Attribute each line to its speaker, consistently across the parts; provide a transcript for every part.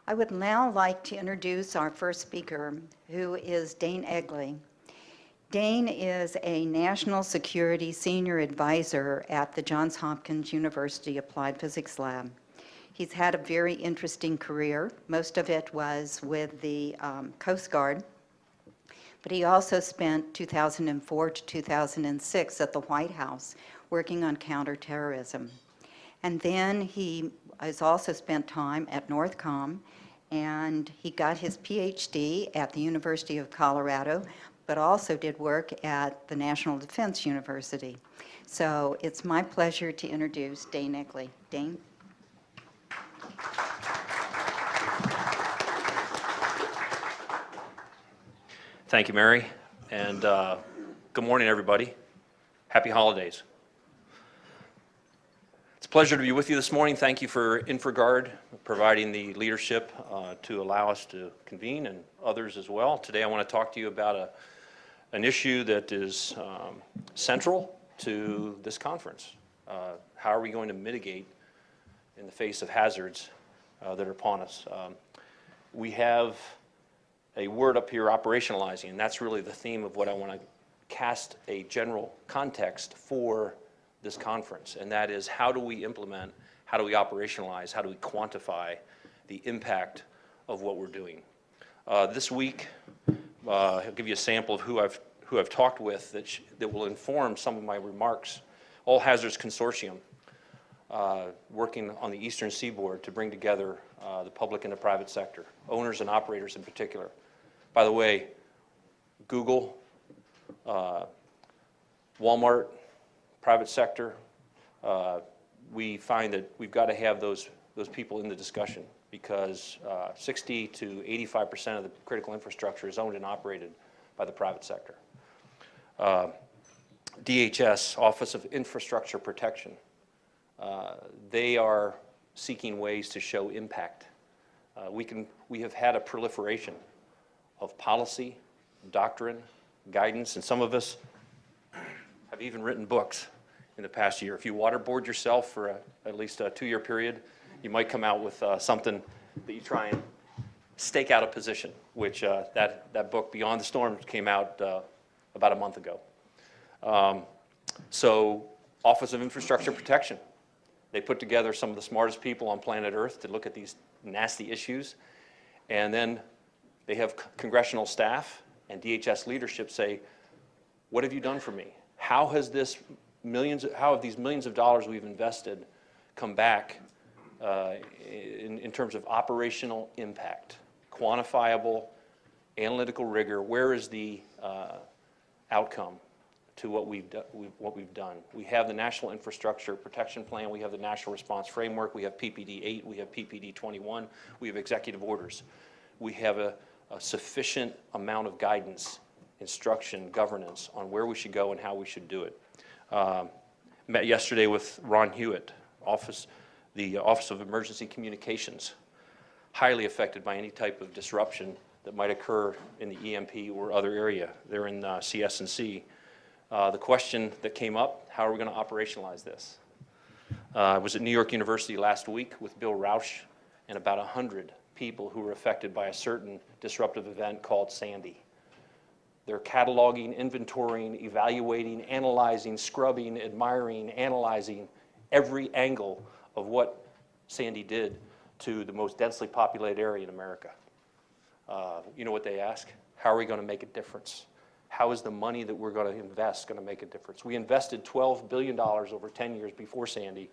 Speaker 1: I would now like to introduce our first speaker, who is Dane Egli. Dane is a National Security Senior Advisor at the Johns Hopkins University Applied Physics Lab. He's had a very interesting career. Most of it was with the Coast Guard, but he also spent 2004 to 2006 at the White House working on counterterrorism. And then he has also spent time at Northcom, and he got his PhD at the University of Colorado, but also did work at the National Defense University. So it's my pleasure to introduce Dane Egli. Dane?
Speaker 2: Thank you, Mary, and good morning, everybody. Happy holidays. It's a pleasure to be with you this morning. Thank you for InfraGard providing the leadership to allow us to convene, and others as well. Today I want to talk to you about an issue that is central to this conference. How are we going to mitigate in the face of hazards that are upon us? We have a word up here, operationalizing, and that's really the theme of what I want to cast a general context for this conference, and that is, how do we implement, how do we operationalize, how do we quantify the impact of what we're doing? This week, I'll give you a sample of who I've talked with that will inform some of my remarks. All Hazards Consortium, working on the Eastern Seaboard to bring together the public and the private sector, owners and operators in particular. By the way, Google, Walmart, private sector, we find that we've got to have those people in the discussion, because 60 to 85% of the critical infrastructure is owned and operated by the private sector. DHS, Office of Infrastructure Protection, they are seeking ways to show impact. We have had a proliferation of policy, doctrine, guidance, and some of us have even written books in the past year. If you waterboard yourself for at least a 2-year period, you might come out with something that you try and stake out a position, which that book, Beyond the Storm, came out about a month ago. So, Office of Infrastructure Protection, they put together some of the smartest people on planet Earth to look at these nasty issues, and then they have congressional staff and DHS leadership say, what have you done for me? How have these millions of dollars we've invested come back in terms of operational impact, quantifiable, analytical rigor? Where is the outcome to what we've done? We have the National Infrastructure Protection Plan, we have the National Response Framework, we have PPD 8, we have PPD 21, we have executive orders. We have a sufficient amount of guidance, instruction, governance on where we should go and how we should do it. Met yesterday with Ron Hewitt, the Office of Emergency Communications, highly affected by any type of disruption that might occur in the EMP or other area. They're in CS&C. The question that came up, how are we going to operationalize this? I was at New York University last week with Bill Rausch and about 100 people who were affected by a certain disruptive event called Sandy. They're cataloging, inventorying, evaluating, analyzing, scrubbing, admiring, analyzing every angle of what Sandy did to the most densely populated area in America. You know what they ask? How are we going to make a difference? How is the money that we're going to invest going to make a difference? We invested $12 billion over 10 years before Sandy,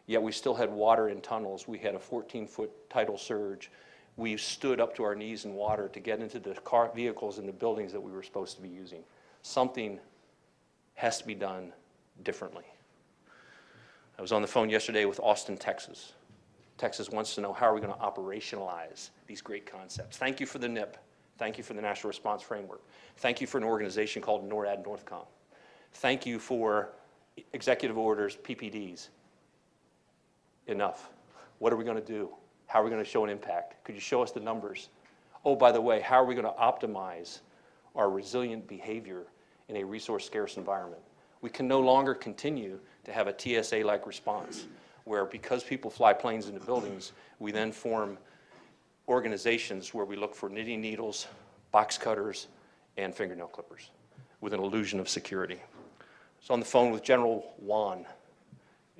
Speaker 2: yet we still had water in tunnels. We had a 14-foot tidal surge. We stood up to our knees in water to get into the vehicles and the buildings that we were supposed to be using. Something has to be done differently. I was on the phone yesterday with Austin, Texas. Texas wants to know, how are we going to operationalize these great concepts? Thank you for the NIP. Thank you for the National Response Framework. Thank you for an organization called NORAD Northcom. Thank you for executive orders, PPDs. Enough. What are we going to do? How are we going to show an impact? Could you show us the numbers? Oh, by the way, how are we going to optimize our resilient behavior in a resource-scarce environment? We can no longer continue to have a TSA-like response, where because people fly planes into buildings, we then form organizations where we look for knitting needles, box cutters, and fingernail clippers with an illusion of security. I was on the phone with General Wan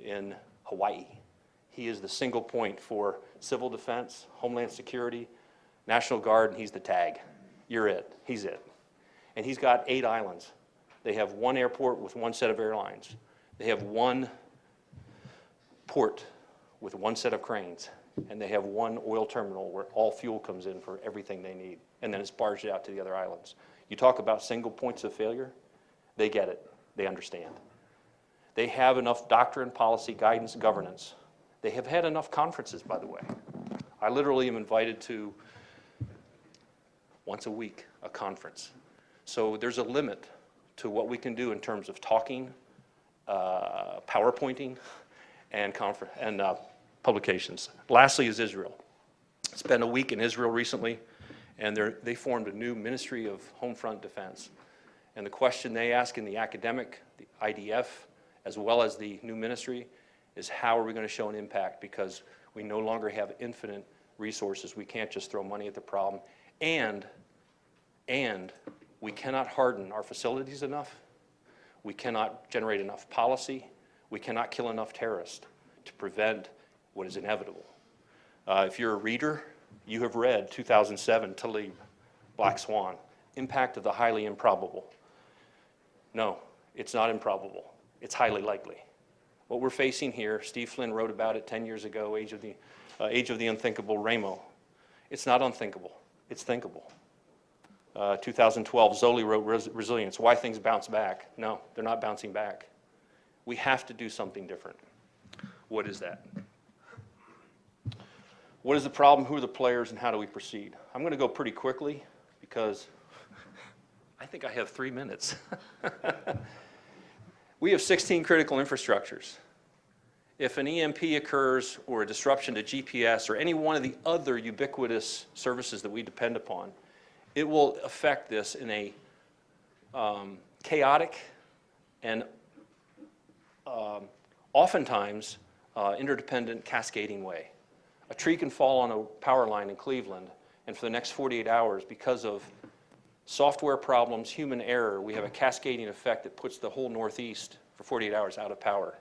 Speaker 2: in Hawaii. He is the single point for civil defense, homeland security, National Guard, and he's the tag. You're it, he's it. And he's got 8 islands. They have 1 airport with 1 set of airlines. They have 1 port with 1 set of cranes. And they have 1 oil terminal where all fuel comes in for everything they need. And then it's barged out to the other islands. You talk about single points of failure, they get it, they understand. They have enough doctrine, policy, guidance, governance. They have had enough conferences, by the way. I literally am invited to, once a week, a conference. So there's a limit to what we can do in terms of talking, PowerPointing, and publications. Lastly is Israel. Spent a week in Israel recently, and they formed a new Ministry of Homefront Defense. And the question they ask in the academic, the IDF, as well as the new ministry, is how are we going to show an impact, because we no longer have infinite resources. We can't just throw money at the problem. And we cannot harden our facilities enough. We cannot generate enough policy. We cannot kill enough terrorists to prevent what is inevitable. If you're a reader, you have read 2007 Talib, Black Swan, Impact of the Highly Improbable. No, it's not improbable. It's highly likely. What we're facing here, Steve Flynn wrote about it 10 years ago, Age of the Unthinkable, Ramo. It's not unthinkable. It's thinkable. 2012, Zoli wrote Resilience, Why Things Bounce Back. No, they're not bouncing back. We have to do something different. What is that? What is the problem? Who are the players? And how do we proceed? I'm going to go pretty quickly because I think I have 3 minutes. We have 16 critical infrastructures. If an EMP occurs or a disruption to GPS or any one of the other ubiquitous services that we depend upon, it will affect this in a chaotic and oftentimes interdependent cascading way. A tree can fall on a power line in Cleveland, and for the next 48 hours, because of software problems, human error, we have a cascading effect that puts the whole Northeast for 48 hours out of power.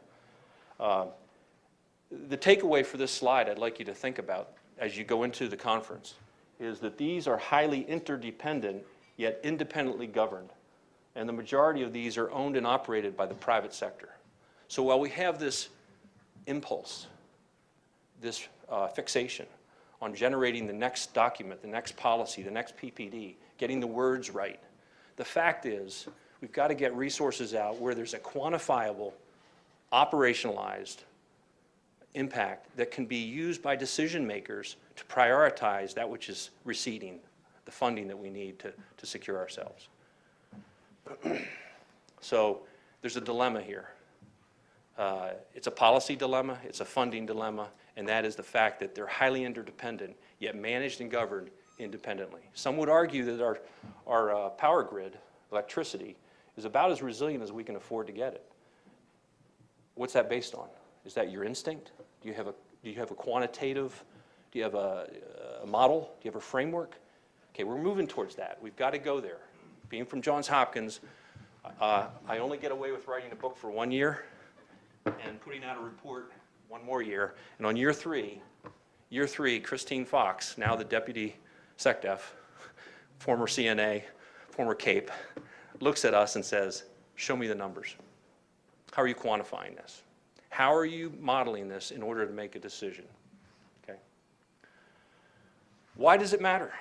Speaker 2: The takeaway for this slide I'd like you to think about as you go into the conference is that these are highly interdependent, yet independently governed. And the majority of these are owned and operated by the private sector. So while we have this impulse, this fixation on generating the next document, the next policy, the next PPD, getting the words right, the fact is we've got to get resources out where there's a quantifiable, operationalized impact that can be used by decision makers to prioritize that which is receding, the funding that we need to secure ourselves. So there's a dilemma here. It's a policy dilemma, it's a funding dilemma, and that is the fact that they're highly interdependent, yet managed and governed independently. Some would argue that our power grid, electricity, is about as resilient as we can afford to get it. What's that based on? Is that your instinct? Do you have a quantitative, do you have a model? Do you have a framework? Okay, we're moving towards that. We've got to go there. Being from Johns Hopkins, I only get away with writing a book for 1 year and putting out a report 1 more year. And on year three, Christine Fox, now the deputy SecDef, former CNA, former CAPE, looks at us and says, show me the numbers. How are you quantifying this? How are you modeling this in order to make a decision? Okay. Why does it matter?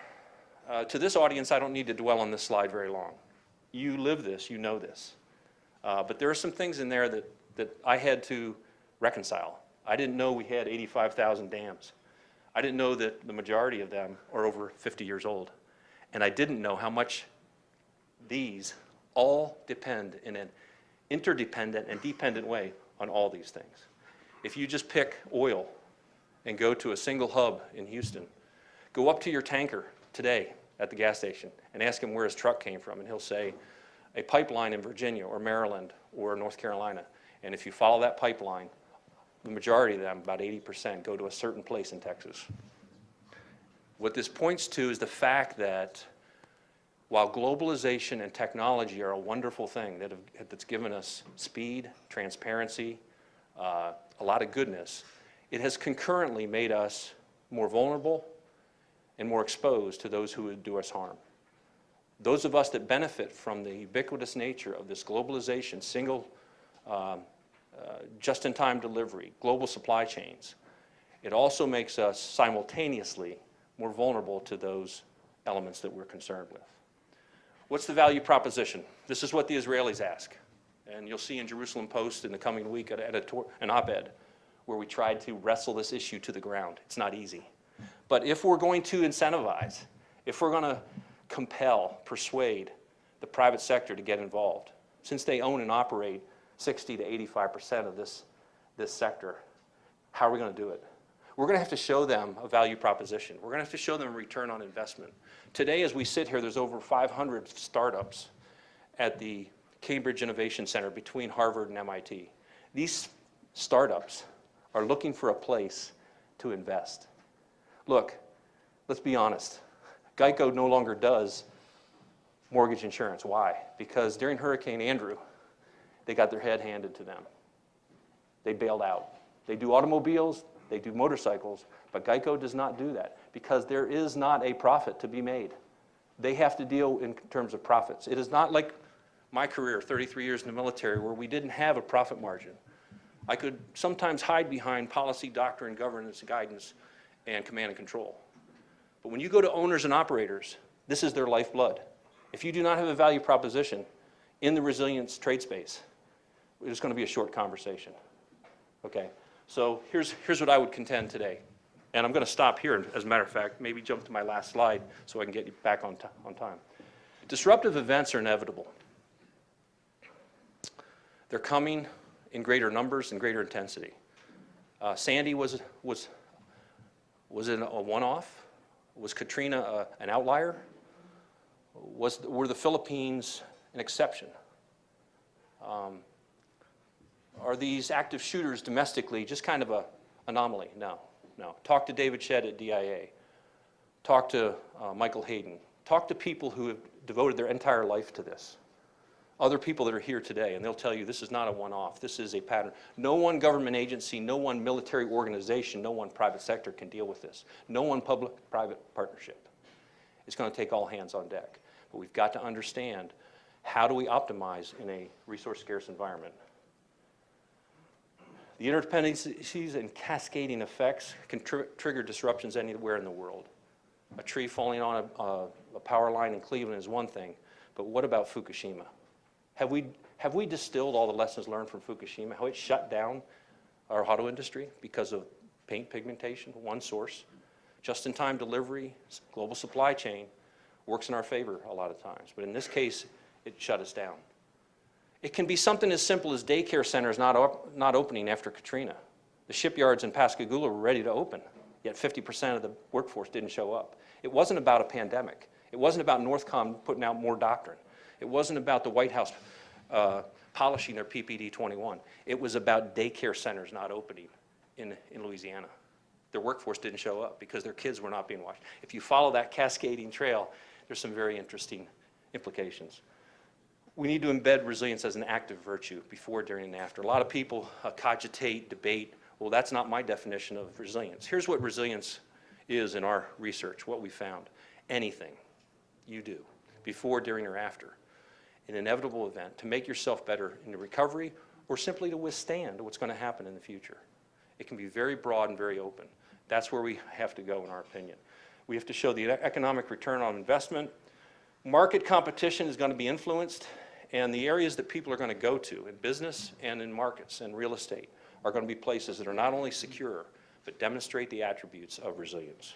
Speaker 2: To this audience, I don't need to dwell on this slide very long. You live this, you know this. But there are some things in there that I had to reconcile. I didn't know we had 85,000 dams. I didn't know that the majority of them are over 50 years old. And I didn't know how much these all depend in an interdependent and dependent way on all these things. If you just pick oil and go to a single hub in Houston, go up to your tanker today at the gas station and ask him where his truck came from, and he'll say, a pipeline in Virginia or Maryland or North Carolina. And if you follow that pipeline, the majority of them, about 80%, go to a certain place in Texas. What this points to is the fact that while globalization and technology are a wonderful thing that's given us speed, transparency, a lot of goodness, it has concurrently made us more vulnerable and more exposed to those who would do us harm. Those of us that benefit from the ubiquitous nature of this globalization, single, just-in-time delivery, global supply chains, it also makes us simultaneously more vulnerable to those elements that we're concerned with. What's the value proposition? This is what the Israelis ask. And you'll see in Jerusalem Post in the coming week an op-ed where we tried to wrestle this issue to the ground. It's not easy. But if we're going to incentivize, if we're going to compel, persuade the private sector to get involved, since they own and operate 60 to 85% of this sector, how are we going to do it? We're going to have to show them a value proposition. We're going to have to show them a return on investment. Today, as we sit here, there's over 500 startups at the Cambridge Innovation Center between Harvard and MIT. These startups are looking for a place to invest. Look, let's be honest. Geico no longer does mortgage insurance. Why? Because during Hurricane Andrew, they got their head handed to them. They bailed out. They do automobiles, they do motorcycles, but Geico does not do that because there is not a profit to be made. They have to deal in terms of profits. It is not like my career, 33 years in the military, where we didn't have a profit margin. I could sometimes hide behind policy, doctrine, governance, guidance, and command and control. But when you go to owners and operators, this is their lifeblood. If you do not have a value proposition in the resilience trade space, it's going to be a short conversation. Okay, so here's what I would contend today. And I'm going to stop here, as a matter of fact, maybe jump to my last slide so I can get you back on time. Disruptive events are inevitable. They're coming in greater numbers and greater intensity. Sandy was it a one-off? Was Katrina an outlier? Were the Philippines an exception? Are these active shooters domestically just kind of an anomaly? No. Talk to David Shedd at DIA. Talk to Michael Hayden. Talk to people who have devoted their entire life to this. Other people that are here today, and they'll tell you this is not a one-off. This is a pattern. No one government agency, no one military organization, no one private sector can deal with this. No one public-private partnership. It's going to take all hands on deck. But we've got to understand, how do we optimize in a resource-scarce environment? The interdependencies and cascading effects can trigger disruptions anywhere in the world. A tree falling on a power line in Cleveland is one thing, but what about Fukushima? Have we distilled all the lessons learned from Fukushima, how it shut down our auto industry because of paint pigmentation, one source? Just-in-time delivery, global supply chain works in our favor a lot of times, but in this case, it shut us down. It can be something as simple as daycare centers not opening after Katrina. The shipyards in Pascagoula were ready to open, yet 50% of the workforce didn't show up. It wasn't about a pandemic. It wasn't about Northcom putting out more doctrine. It wasn't about the White House polishing their PPD 21. It was about daycare centers not opening in Louisiana. Their workforce didn't show up because their kids were not being watched. If you follow that cascading trail, there's some very interesting implications. We need to embed resilience as an active virtue before, during, and after. A lot of people cogitate, debate, well, that's not my definition of resilience. Here's what resilience is in our research, what we found. Anything you do, before, during, or after, an inevitable event, to make yourself better in the recovery or simply to withstand what's going to happen in the future. It can be very broad and very open. That's where we have to go, in our opinion. We have to show the economic return on investment. Market competition is going to be influenced, and the areas that people are going to go to in business and in markets and real estate are going to be places that are not only secure, but demonstrate the attributes of resilience.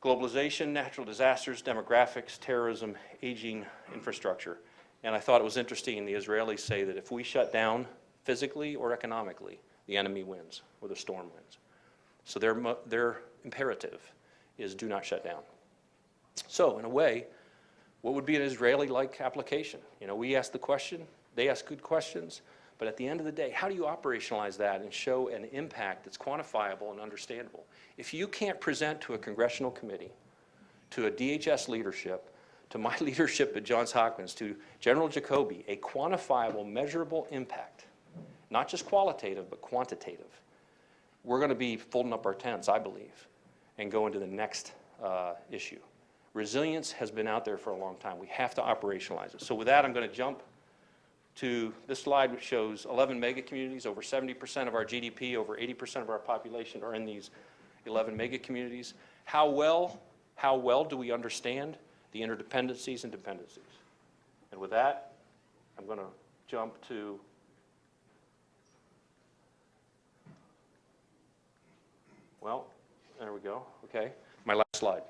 Speaker 2: Globalization, natural disasters, demographics, terrorism, aging infrastructure. And I thought it was interesting, the Israelis say that if we shut down physically or economically, the enemy wins, or the storm wins. So their imperative is do not shut down. So in a way, what would be an Israeli-like application? You know, we ask the question, they ask good questions, But at the end of the day, how do you operationalize that and show an impact that's quantifiable and understandable? If you can't present to a congressional committee, to a DHS leadership, to my leadership at Johns Hopkins, to General Jacoby, a quantifiable, measurable impact, not just qualitative, but quantitative, we're going to be folding up our tents, I believe, and go into the next issue. Resilience has been out there for a long time. We have to operationalize it. So with that, I'm going to jump to this slide, which shows 11 mega communities. Over 70% of our GDP, over 80% of our population are in these 11 mega communities. How well do we understand the interdependencies and dependencies? And with that, I'm going to jump to well, there we go. Okay, my last slide.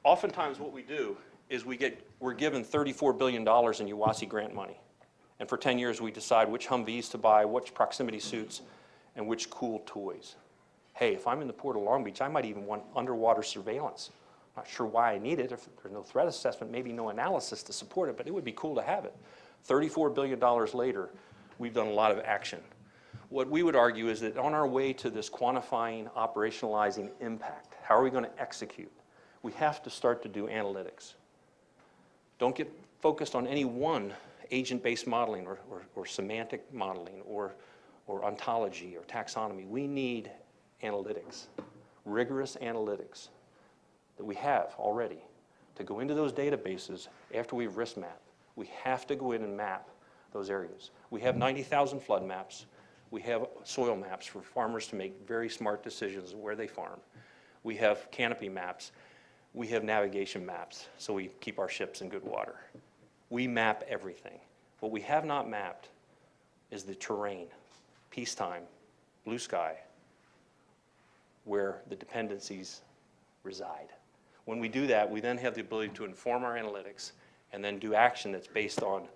Speaker 2: Oftentimes what we do is we're given $34 billion in UASI grant money. And for 10 years we decide which Humvees to buy, which proximity suits, and which cool toys. Hey, if I'm in the Port of Long Beach, I might even want underwater surveillance. I'm not sure why I need it. If there's no threat assessment, maybe no analysis to support it, but it would be cool to have it. $34 billion later, we've done a lot of action. What we would argue is that on our way to this quantifying, operationalizing impact, how are we going to execute? We have to start to do analytics. Don't get focused on any one agent-based modeling or semantic modeling or ontology or taxonomy. We need analytics, rigorous analytics that we have already to go into those databases after we've risk mapped. We have to go in and map those areas. We have 90,000 flood maps. We have soil maps for farmers to make very smart decisions where they farm. We have canopy maps. We have navigation maps, so we keep our ships in good water. We map everything. What we have not mapped is the terrain, peacetime, blue sky, where the dependencies reside. When we do that, we then have the ability to inform our analytics and then do action that's based on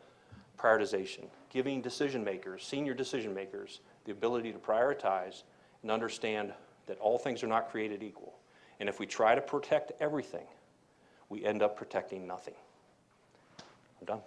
Speaker 2: prioritization, giving decision makers, senior decision makers, the ability to prioritize and understand that all things are not created equal. And if we try to protect everything, we end up protecting nothing. I'm done.